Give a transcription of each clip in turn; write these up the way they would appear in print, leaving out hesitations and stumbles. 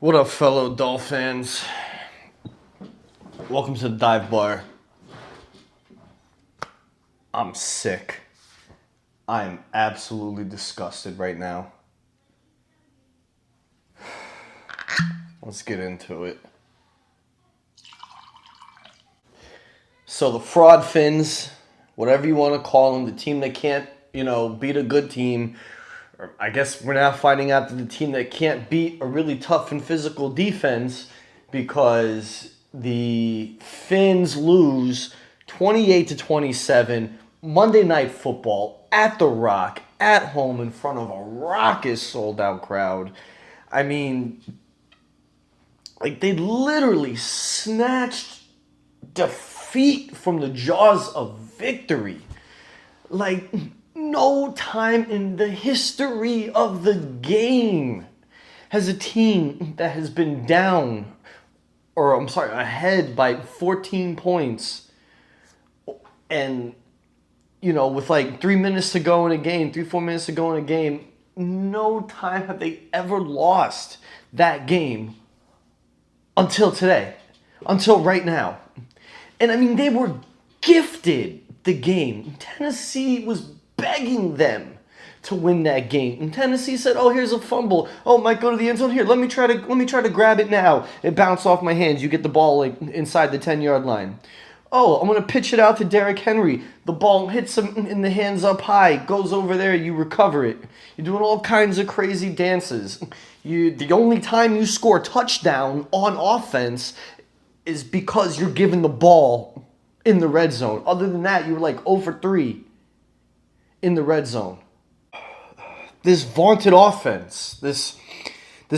What up, fellow Dolphins? Welcome to the dive bar. I'm sick. I am absolutely disgusted right now. Let's get into it. So the fraud fins, whatever you want to call them, the team that can't, beat a good team. Or I guess we're now finding out that the team that can't beat a really tough and physical defense because the Fins lose 28-27 Monday Night Football at the Rock at home in front of a raucous sold out crowd. I mean, like they literally snatched defeat from the jaws of victory. Like no time in the history of the game has a team that has been down, or I'm sorry, ahead by 14 points, and with like 3 minutes to go in a game, 3-4 minutes to go in a game, no time have they ever lost that game until today, until right now. And I mean, they were gifted the game. Tennessee was begging them to win that game. And Tennessee said, "Oh, here's a fumble. Oh, might go to the end zone. Here, let me try to grab it now. It bounced off my hands. You get the ball like inside the 10-yard line. Oh, I'm gonna pitch it out to Derrick Henry. The ball hits him in the hands up high, goes over there. You recover it. You're doing all kinds of crazy dances. The only time you score a touchdown on offense is because you're given the ball in the red zone. Other than that, you were like 0 for 3 in the red zone. This vaunted offense, this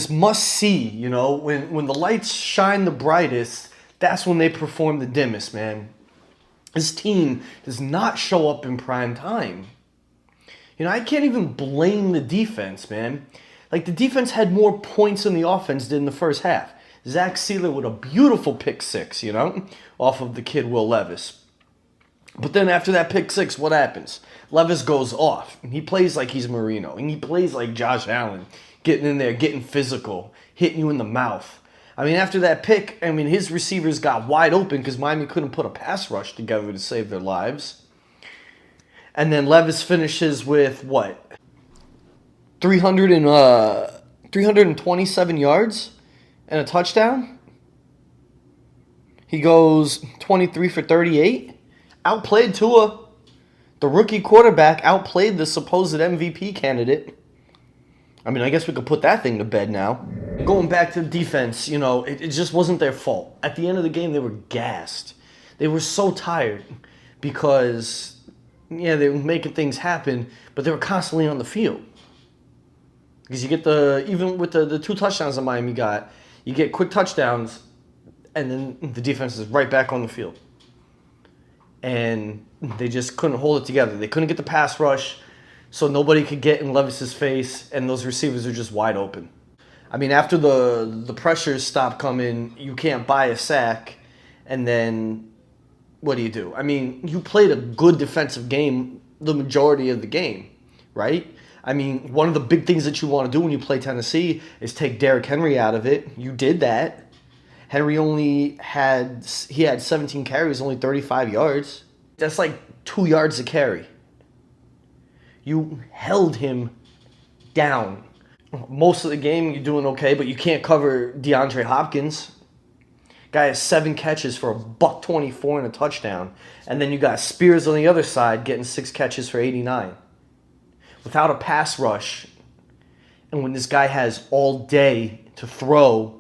must see, when the lights shine the brightest, that's when they perform the dimmest, man. This team does not show up in prime time. I can't even blame the defense, man. Like, the defense had more points than the offense did in the first half. Zach Sealer with a beautiful pick six, off of the kid Will Levis. But then after that pick six, what happens? Levis goes off. And he plays like he's Marino. And he plays like Josh Allen, getting in there, getting physical, hitting you in the mouth. I mean, after that pick, his receivers got wide open because Miami couldn't put a pass rush together to save their lives. And then Levis finishes with, what? 327 yards and a touchdown? He goes 23 for 38. Outplayed Tua. The rookie quarterback outplayed the supposed MVP candidate. I guess we could put that thing to bed now. Going back to the defense, it just wasn't their fault. At the end of the game, they were gassed. They were so tired because, they were making things happen, but they were constantly on the field. Because you get even with the 2 touchdowns that Miami got, you get quick touchdowns, and then the defense is right back on the field. And they just couldn't hold it together. They couldn't get the pass rush, so nobody could get in Levis's face, and those receivers are just wide open. After the pressures stop coming, you can't buy a sack, and then what do? You played a good defensive game the majority of the game, right? One of the big things that you want to do when you play Tennessee is take Derrick Henry out of it. You did that. Henry had 17 carries, only 35 yards. That's like 2 yards a carry. You held him down. Most of the game, you're doing okay, but you can't cover DeAndre Hopkins. Guy has 7 catches for $124 and a touchdown. And then you got Spears on the other side getting 6 catches for 89. Without a pass rush, and when this guy has all day to throw,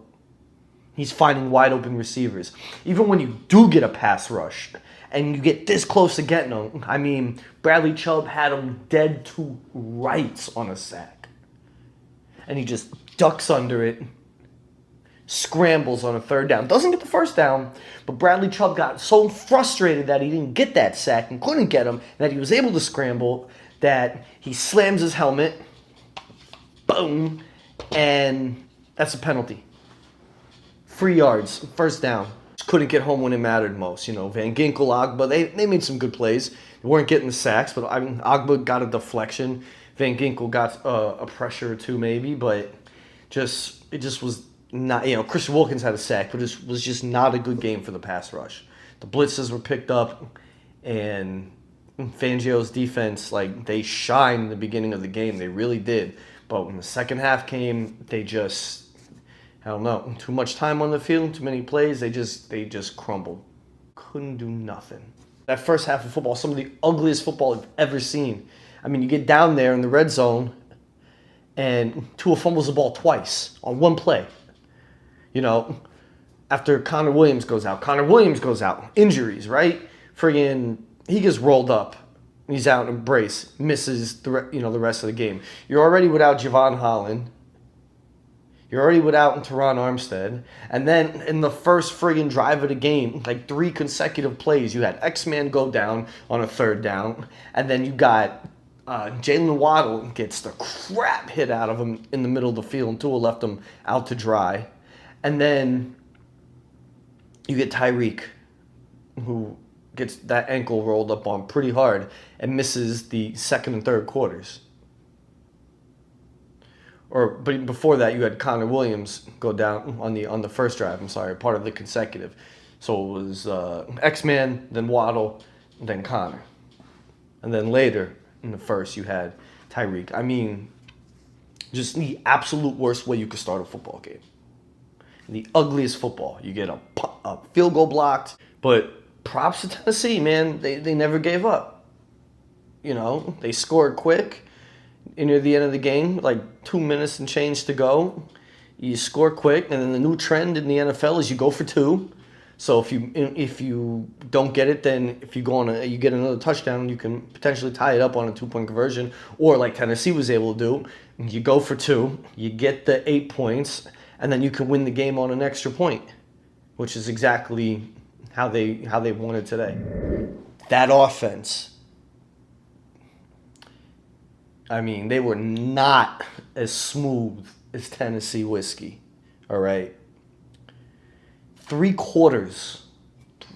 he's finding wide open receivers. Even when you do get a pass rush and you get this close to getting them, Bradley Chubb had him dead to rights on a sack. And he just ducks under it, scrambles on a 3rd down. Doesn't get the 1st down, but Bradley Chubb got so frustrated that he didn't get that sack and couldn't get him, that he was able to scramble, that he slams his helmet, boom, and that's a penalty. 3 yards, 1st down. Just couldn't get home when it mattered most. Van Ginkel, Agba, they made some good plays. They weren't getting the sacks, but Agba got a deflection. Van Ginkel got a pressure or two maybe, but it just was not, Christian Wilkins had a sack, but it was just not a good game for the pass rush. The blitzes were picked up, and Fangio's defense, like, they shined in the beginning of the game. They really did. But when the second half came, they just, I don't know, too much time on the field, too many plays. They just crumbled. Couldn't do nothing. That first half of football, some of the ugliest football I've ever seen. I mean, you get down there in the red zone, and Tua fumbles the ball twice on one play. After Connor Williams goes out. Injuries, right? Friggin', he gets rolled up. He's out in brace. Misses the rest of the game. You're already without Javon Holland. You're already without Teron Armstead. And then in the first friggin' drive of the game, like 3 consecutive plays, you had X-Man go down on a third down. And then you got Jalen Waddle gets the crap hit out of him in the middle of the field. And Tua left him out to dry. And then you get Tyreek, who gets that ankle rolled up on pretty hard and misses the second and third quarters. But before that, you had Connor Williams go down on the first drive. Part of the consecutive. So it was X-Man, then Waddle, then Connor, and then later in the first you had Tyreek. I mean, just the absolute worst way you could start a football game. The ugliest football. You get a field goal blocked, but props to Tennessee, man. They never gave up. They scored quick near the end of the game, like 2 minutes and change to go. You score quick, and then the new trend in the NFL is you go for 2. So if you don't get it, then if you you get another touchdown, you can potentially tie it up on a 2-point conversion, or like Tennessee was able to do, you go for 2, you get the 8 points, and then you can win the game on an extra point, which is exactly how they won it today. That offense, I mean, they were not as smooth as Tennessee whiskey, all right? 3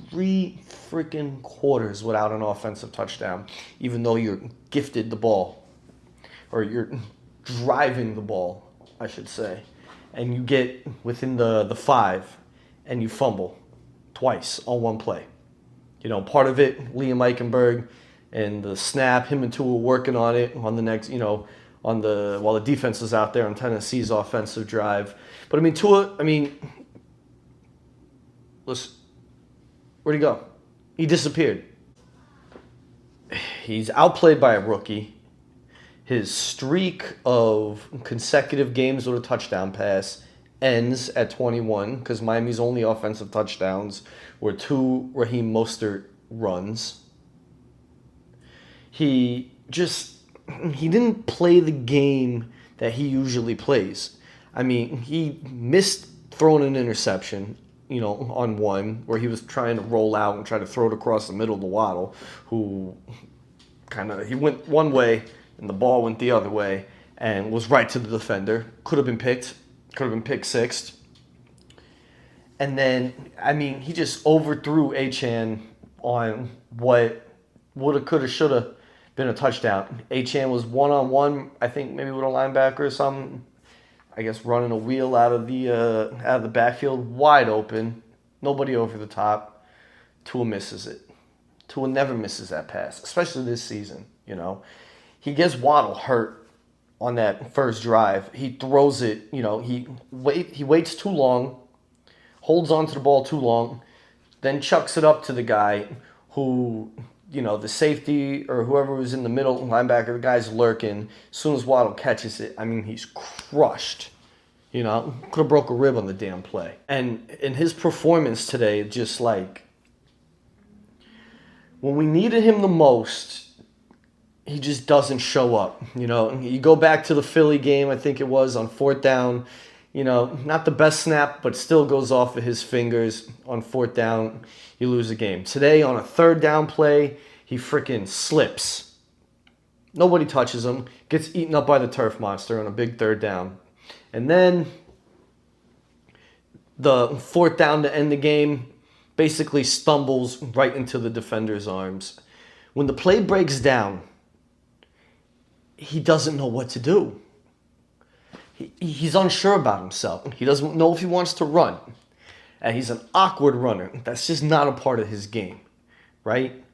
freaking quarters without an offensive touchdown, even though you're gifted the ball, or you're driving the ball, I should say, and you get within the 5 and you fumble twice on one play. Part of it, Liam Eichenberg, and the snap, him and Tua were working on it on the next, while the defense was out there on Tennessee's offensive drive. But Tua, listen, where'd he go? He disappeared. He's outplayed by a rookie. His streak of consecutive games with a touchdown pass ends at 21 because Miami's only offensive touchdowns were 2 Raheem Mostert runs. He didn't play the game that he usually plays. He missed throwing an interception, on one where he was trying to roll out and try to throw it across the middle to Waddle, who he went one way and the ball went the other way and was right to the defender. Could have been picked sixth. And then, he just overthrew Achane on what woulda, coulda, shoulda been a touchdown. Achane was one-on-one, I think maybe with a linebacker or something. I guess running a wheel out of the backfield, wide open, nobody over the top. Tua misses it. Tua never misses that pass, especially this season. He gets Waddle hurt on that first drive. He throws it. He waits too long, holds onto the ball too long, then chucks it up to the guy who, the safety or whoever was in the middle, linebacker, the guy's lurking. As soon as Waddle catches it, he's crushed. Could have broke a rib on the damn play. And in his performance today, just like, when we needed him the most, he just doesn't show up. You go back to the Philly game, I think it was, on 4th down. Not the best snap, but still goes off of his fingers on 4th down. You lose the game. Today, on a 3rd down play, he freaking slips. Nobody touches him. Gets eaten up by the turf monster on a big 3rd down. And then the 4th down to end the game basically stumbles right into the defender's arms. When the play breaks down, he doesn't know what to do. He's unsure about himself. He doesn't know if he wants to run. And he's an awkward runner. That's just not a part of his game, right?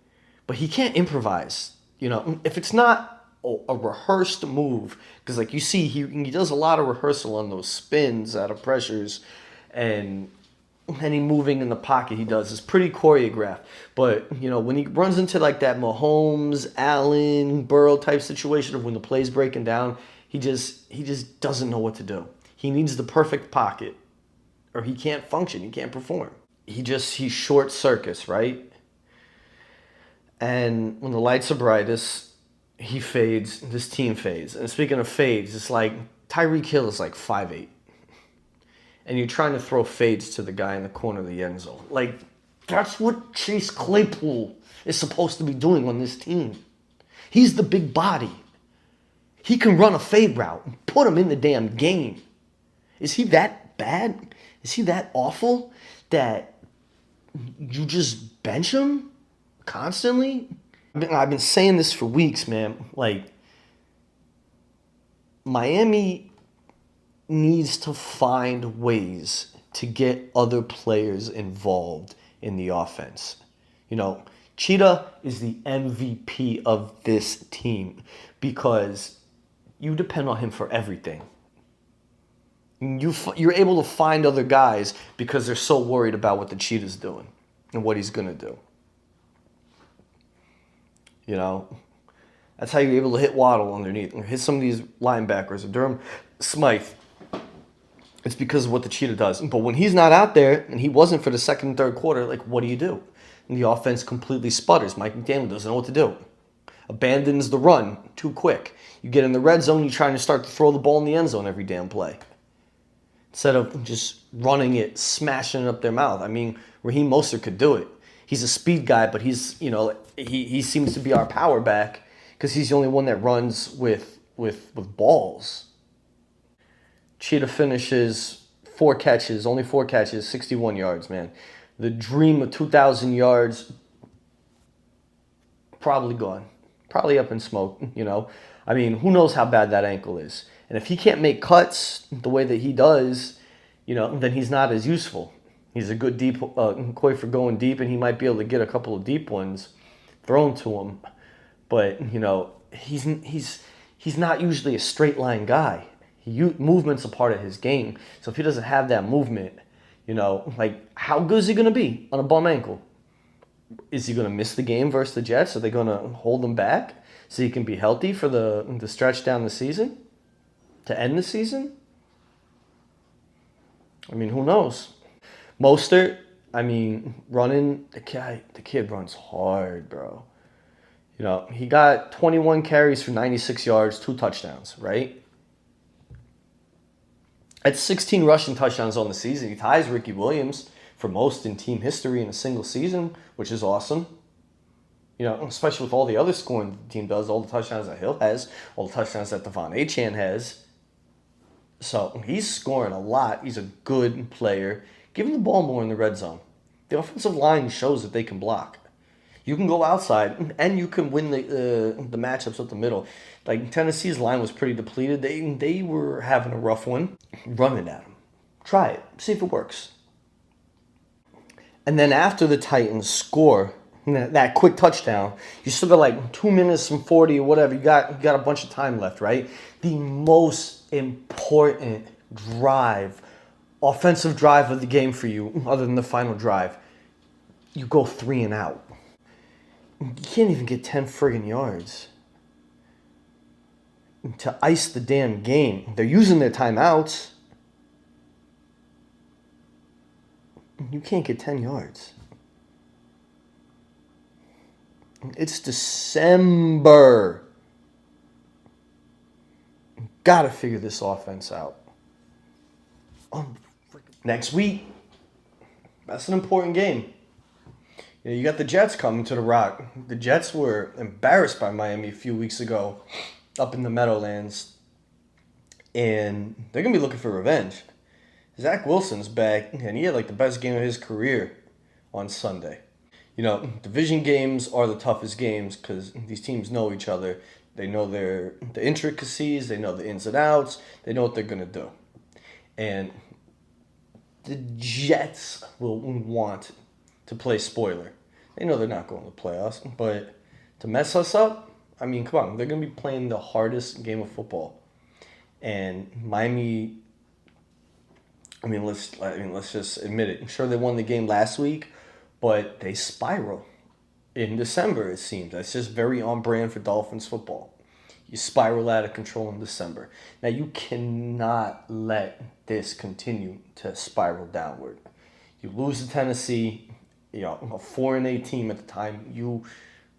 But he can't improvise. If it's not a rehearsed move, because like you see, he does a lot of rehearsal on those spins out of pressures, and any moving in the pocket he does is pretty choreographed. But when he runs into like that Mahomes, Allen, Burrow type situation of when the play's breaking down, he just doesn't know what to do. He needs the perfect pocket, or he can't function. He can't perform. He's short circuits, right? And when the lights are brightest, he fades. This team fades. And speaking of fades, it's like Tyreek Hill is like 5'8", and you're trying to throw fades to the guy in the corner of the end zone. Like, that's what Chase Claypool is supposed to be doing on this team. He's the big body. He can run a fade route and put him in the damn game. Is he that bad? Is he that awful that you just bench him constantly? I've been saying this for weeks, man. Like, Miami needs to find ways to get other players involved in the offense. Cheetah is the MVP of this team because you depend on him for everything. You're able to find other guys because they're so worried about what the Cheetah's doing and what he's going to do. That's how you're able to hit Waddle underneath and hit some of these linebackers. Durham Smythe. It's because of what the Cheetah does. But when he's not out there, and he wasn't for the second and third quarter, like, what do? And the offense completely sputters. Mike McDaniel doesn't know what to do. Abandons the run too quick. You get in the red zone, you're trying to start to throw the ball in the end zone every damn play. Instead of just running it, smashing it up their mouth. I mean, Raheem Mostert could do it. He's a speed guy, but he seems to be our power back because he's the only one that runs with balls. Cheetah finishes only four catches, 61 yards, man. The dream of 2,000 yards, probably gone. Probably up in smoke, I mean, who knows how bad that ankle is. And if he can't make cuts the way that he does, then he's not as useful. He's a good deep koi for going deep, and he might be able to get a couple of deep ones thrown to him. But, he's not usually a straight line guy. Movement's a part of his game. So if he doesn't have that movement, like, how good is he going to be on a bum ankle? Is he going to miss the game versus the Jets? Are they going to hold him back so he can be healthy for the stretch down the season? To end the season? I mean, who knows? Mostert, running, the kid runs hard, bro. He got 21 carries for 96 yards, 2 touchdowns, right? That's 16 rushing touchdowns on the season. He ties Ricky Williams for most in team history in a single season, which is awesome. Especially with all the other scoring the team does, all the touchdowns that Hill has, all the touchdowns that Devon Achane has. So he's scoring a lot. He's a good player. Give him the ball more in the red zone. The offensive line shows that they can block. You can go outside, and you can win the matchups up the middle. Like, Tennessee's line was pretty depleted. They were having a rough one. Run it at them. Try it. See if it works. And then after the Titans score that quick touchdown, you still got like 2 minutes and 40 or whatever. You got a bunch of time left, right? The most important offensive drive of the game for you, other than the final drive, you go 3 and out. You can't even get 10 friggin' yards to ice the damn game. They're using their timeouts. You can't get 10 yards. It's December. Gotta figure this offense out. Next week, that's an important game. You got the Jets coming to the Rock. The Jets were embarrassed by Miami a few weeks ago up in the Meadowlands. And they're going to be looking for revenge. Zach Wilson's back, and he had like the best game of his career on Sunday. Division games are the toughest games because these teams know each other. They know the intricacies. They know the ins and outs. They know what they're gonna do. And the Jets will want to play spoiler. They know they're not going to the playoffs, but to mess us up, I mean, come on, they're gonna be playing the hardest game of football. And Miami, let's just admit it. I'm sure they won the game last week, but they spiral in December, it seems. That's just very on brand for Dolphins football. You spiral out of control in December. Now, you cannot let this continue to spiral downward. You lose to Tennessee, a 4-8 team at the time. You,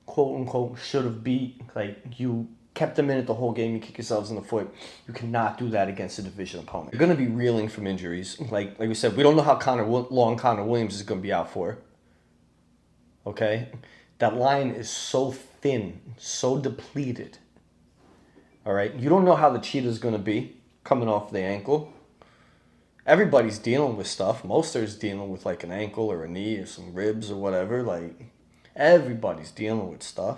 quote unquote, should have beat. Like, you kept them in it the whole game. You kick yourselves in the foot. You cannot do that against a division opponent. You're going to be reeling from injuries. Like we said, we don't know how long Connor Williams is going to be out for. Okay? That line is so thin, so depleted. All right? You don't know how the cheetah's going to be coming off the ankle. Everybody's dealing with stuff. Mostert's dealing with like an ankle or a knee or some ribs or whatever. Like, everybody's dealing with stuff.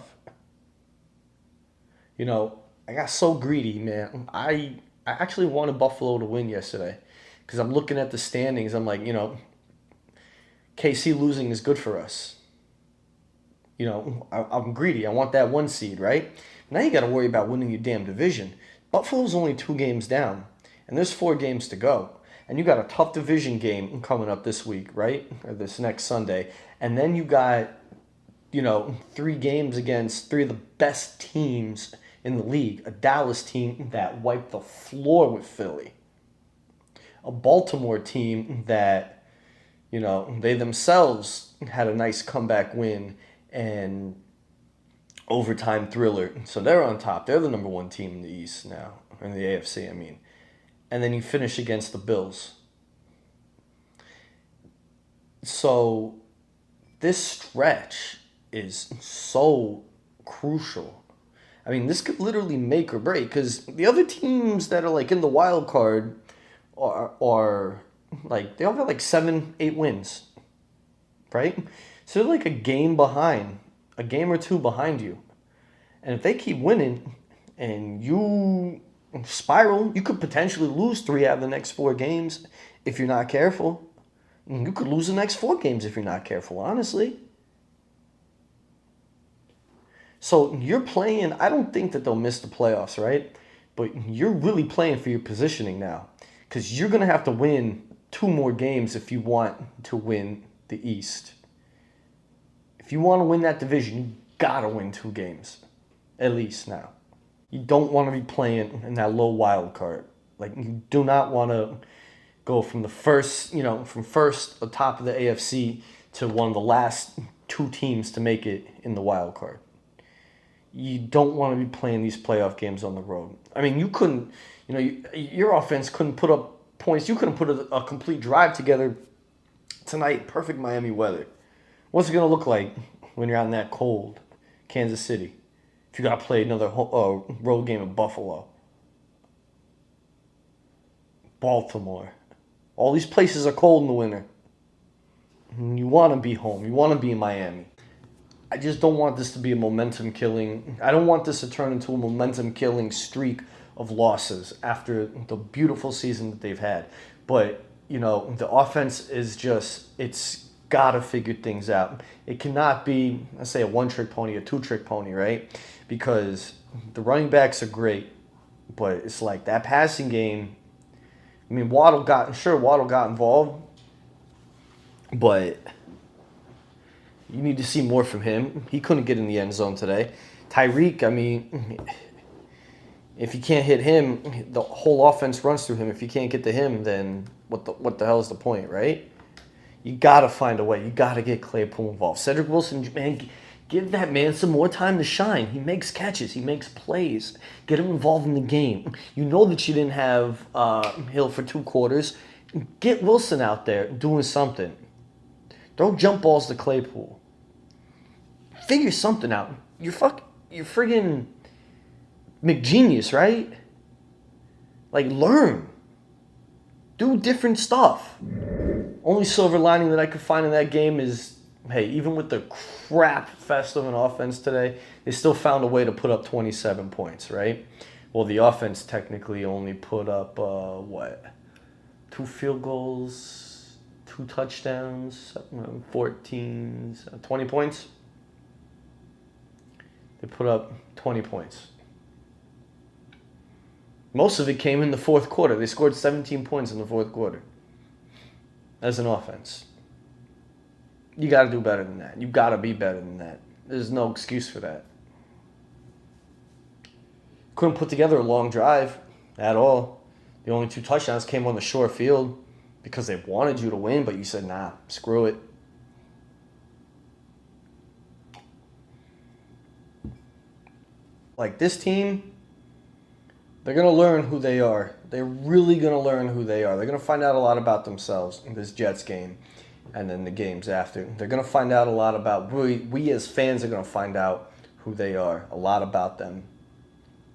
I got so greedy, man. I actually wanted Buffalo to win yesterday because I'm looking at the standings. I'm like, KC losing is good for us. I'm greedy. I want that 1 seed, right? Now you got to worry about winning your damn division. Buffalo's only 2 games down, and there's 4 games to go. And you got a tough division game coming up this week, right? Or this next Sunday. And then you got, 3 games against 3 of the best teams in the league. A Dallas team that wiped the floor with Philly. A Baltimore team that, they themselves had a nice comeback win and overtime thriller. So they're on top. They're the number 1 team in the East now. In the AFC, I mean. And then you finish against the Bills. So this stretch is so crucial. I mean, this could literally make or break because the other teams that are like in the wild card are like, they all got like 7-8 wins, right? So they're like a game behind, a game or 2 behind you. And if they keep winning and you spiral, you could potentially lose 3 out of the next 4 games if you're not careful. You could lose the next 4 games if you're not careful, honestly. So you're playing, I don't think that they'll miss the playoffs, right? But you're really playing for your positioning now because you're going to have to win 2 more games if you want to win the East. If you want to win that division, you got to win 2 games, at least now. You don't want to be playing in that low wild card. Like, you do not want to go from the first, from first atop of the AFC to one of the last 2 teams to make it in the wild card. You don't want to be playing these playoff games on the road. I mean, you couldn't, your offense couldn't put up points. You couldn't put a complete drive together tonight. Perfect Miami weather. What's it going to look like when you're out in that cold Kansas City? If you got to play another road game in Buffalo, Baltimore. All these places are cold in the winter. You want to be home. You want to be in Miami. I just don't want this to be a momentum killing. I don't want this to turn into a momentum killing streak of losses after the beautiful season that they've had. But, the offense is just, it's got to figure things out. It cannot be, let's say, a 1-trick pony, a 2-trick pony, right? Because the running backs are great, but it's like that passing game. I mean, Waddle got involved, but you need to see more from him. He couldn't get in the end zone today. Tyreek, I mean, if you can't hit him, the whole offense runs through him. If you can't get to him, then what the hell is the point, right? You got to find a way. You got to get Claypool involved. Cedric Wilson, man, give that man some more time to shine. He makes catches. He makes plays. Get him involved in the game. You know that you didn't have Hill for 2 quarters. Get Wilson out there doing something. Throw jump balls to Claypool. Figure something out. You're friggin' McGenius, right? Like, learn. Do different stuff. Only silver lining that I could find in that game is hey, even with the crap fest of an offense today, they still found a way to put up 27 points, right? Well, the offense technically only put up, 2 field goals, 2 touchdowns, 14, 20 points. They put up 20 points. Most of it came in the fourth quarter. They scored 17 points in the fourth quarter as an offense. You got to do better than that. You got to be better than that. There's no excuse for that. Couldn't put together a long drive at all. The only 2 touchdowns came on the short field because they wanted you to win, but you said, nah, screw it. Like this team, they're going to learn who they are. They're really going to learn who they are. They're going to find out a lot about themselves in this Jets game and then the games after. They're going to find out a lot about, we as fans are going to find out who they are, a lot about them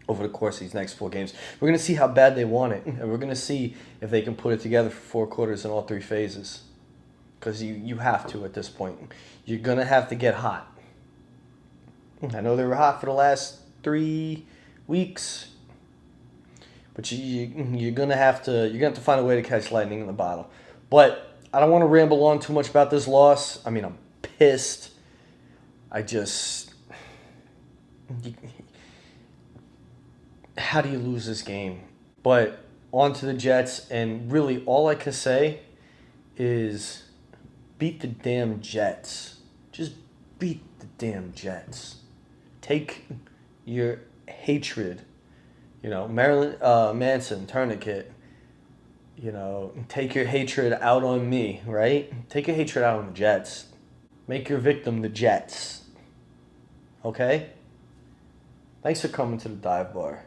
over the course of these next 4 games. We're going to see how bad they want it, and we're going to see if they can put it together for 4 quarters in all 3 phases. Because you have to at this point. You're going to have to get hot. I know they were hot for the last 3 weeks, but you're gonna have to find a way to catch lightning in the bottle. But I don't want to ramble on too much about this loss. I mean, I'm pissed. How do you lose this game? But on to the Jets, and really all I can say is beat the damn Jets. Just beat the damn Jets. Take your hatred, Marilyn Manson, tourniquet, take your hatred out on me, right? Take your hatred out on the Jets. Make your victim the Jets. Okay? Thanks for coming to the dive bar.